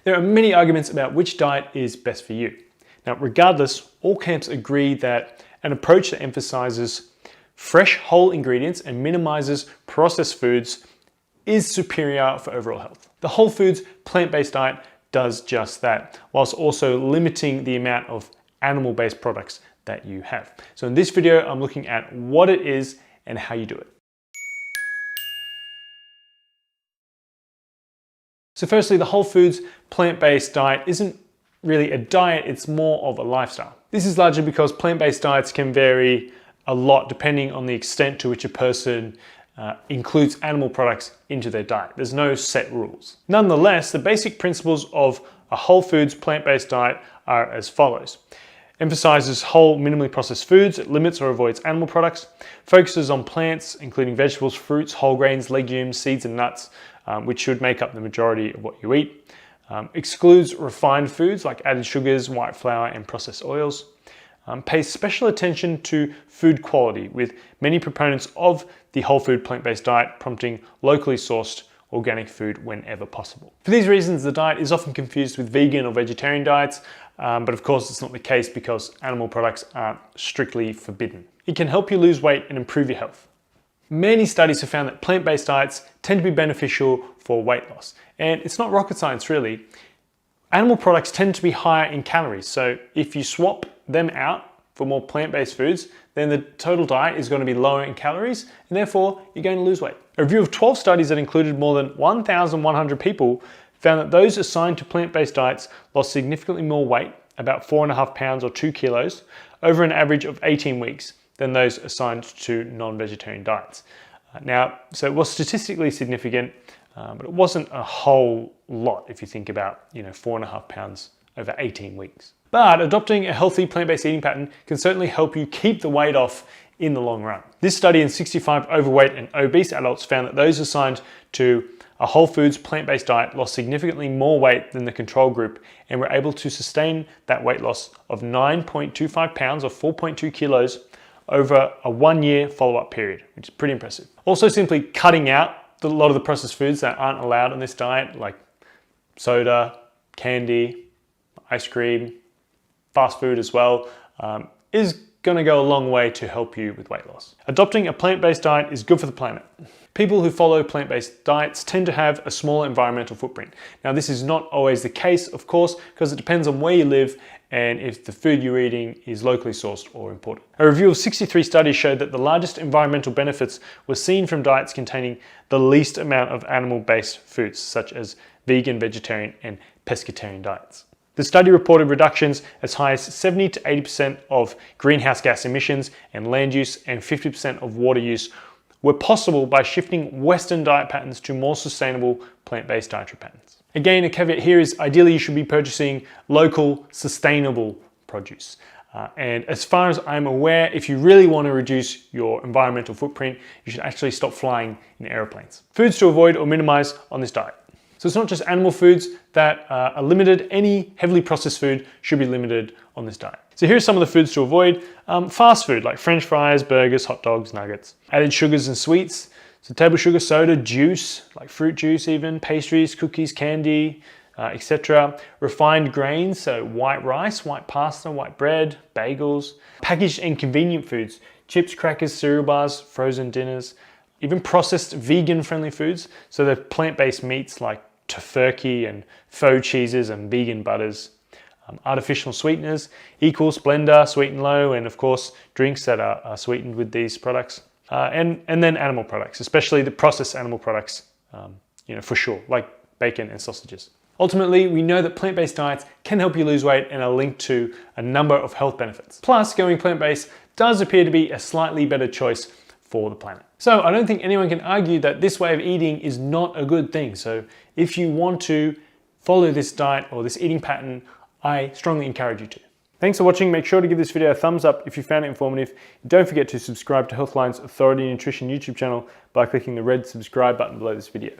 There are many arguments about which diet is best for you. Now, regardless, all camps agree that an approach that emphasizes fresh whole ingredients and minimizes processed foods is superior for overall health. The whole foods plant-based diet does just that, whilst also limiting the amount of animal-based products that you have. So in this video, I'm looking at what it is and how you do it. So firstly, the whole foods plant-based diet isn't really a diet, it's more of a lifestyle. This is largely because plant-based diets can vary a lot depending on the extent to which a person includes animal products into their diet. There's no set rules. Nonetheless, the basic principles of a whole foods plant-based diet are as follows. Emphasizes whole, minimally processed foods, it limits or avoids animal products, focuses on plants, including vegetables, fruits, whole grains, legumes, seeds, and nuts, which should make up the majority of what you eat. Excludes refined foods like added sugars, white flour, and processed oils. Pays special attention to food quality, with many proponents of the whole food plant-based diet prompting locally sourced organic food whenever possible. For these reasons, the diet is often confused with vegan or vegetarian diets, but of course it's not the case because animal products aren't strictly forbidden. It can help you lose weight and improve your health. Many studies have found that plant-based diets tend to be beneficial for weight loss, and it's not rocket science really. Animal products tend to be higher in calories, so if you swap them out for more plant-based foods, then the total diet is going to be lower in calories, and therefore you're going to lose weight. A review of 12 studies that included more than 1,100 people found that those assigned to plant-based diets lost significantly more weight, about 4.5 pounds or 2 kilos, over an average of 18 weeks than those assigned to non-vegetarian diets. So it was statistically significant, but it wasn't a whole lot if you think about 4.5 pounds over 18 weeks. But adopting a healthy plant-based eating pattern can certainly help you keep the weight off in the long run. This study in 65 overweight and obese adults found that those assigned to a whole foods plant-based diet lost significantly more weight than the control group and were able to sustain that weight loss of 9.25 pounds or 4.2 kilos over a 1-year follow-up period, which is pretty impressive. Also, simply cutting out a lot of the processed foods that aren't allowed on this diet, like soda, candy, ice cream, fast food as well, is going to go a long way to help you with weight loss. Adopting a plant-based diet is good for the planet. People who follow plant-based diets tend to have a smaller environmental footprint. Now, this is not always the case, of course, because it depends on where you live and if the food you're eating is locally sourced or imported. A review of 63 studies showed that the largest environmental benefits were seen from diets containing the least amount of animal-based foods, such as vegan, vegetarian, and pescatarian diets. The study reported reductions as high as 70 to 80% of greenhouse gas emissions and land use and 50% of water use were possible by shifting Western diet patterns to more sustainable plant-based dietary patterns. Again, a caveat here is ideally you should be purchasing local, sustainable produce. And as far as I'm aware, if you really want to reduce your environmental footprint, you should actually stop flying in airplanes. Foods to avoid or minimize on this diet. So it's not just animal foods that are limited, any heavily processed food should be limited on this diet. So here's some of the foods to avoid. Fast food like French fries, burgers, hot dogs, nuggets. Added sugars and sweets, so table sugar, soda, juice, like fruit juice even, pastries, cookies, candy, etc. Refined grains, so white rice, white pasta, white bread, bagels. Packaged and convenient foods, chips, crackers, cereal bars, frozen dinners. Even processed vegan-friendly foods, so the plant-based meats like tofurkey and faux cheeses and vegan butters. Artificial sweeteners, equals Blender, Sweet and Low, and of course drinks that are sweetened with these products. And then animal products, especially the processed animal products, for sure, like bacon and sausages. Ultimately, we know that plant-based diets can help you lose weight and are linked to a number of health benefits. Plus, going plant-based does appear to be a slightly better choice for the planet. So I don't think anyone can argue that this way of eating is not a good thing. So if you want to follow this diet or this eating pattern, I strongly encourage you to. Thanks for watching. Make sure to give this video a thumbs up if you found it informative. Don't forget to subscribe to Healthline's Authority Nutrition YouTube channel by clicking the red subscribe button below this video.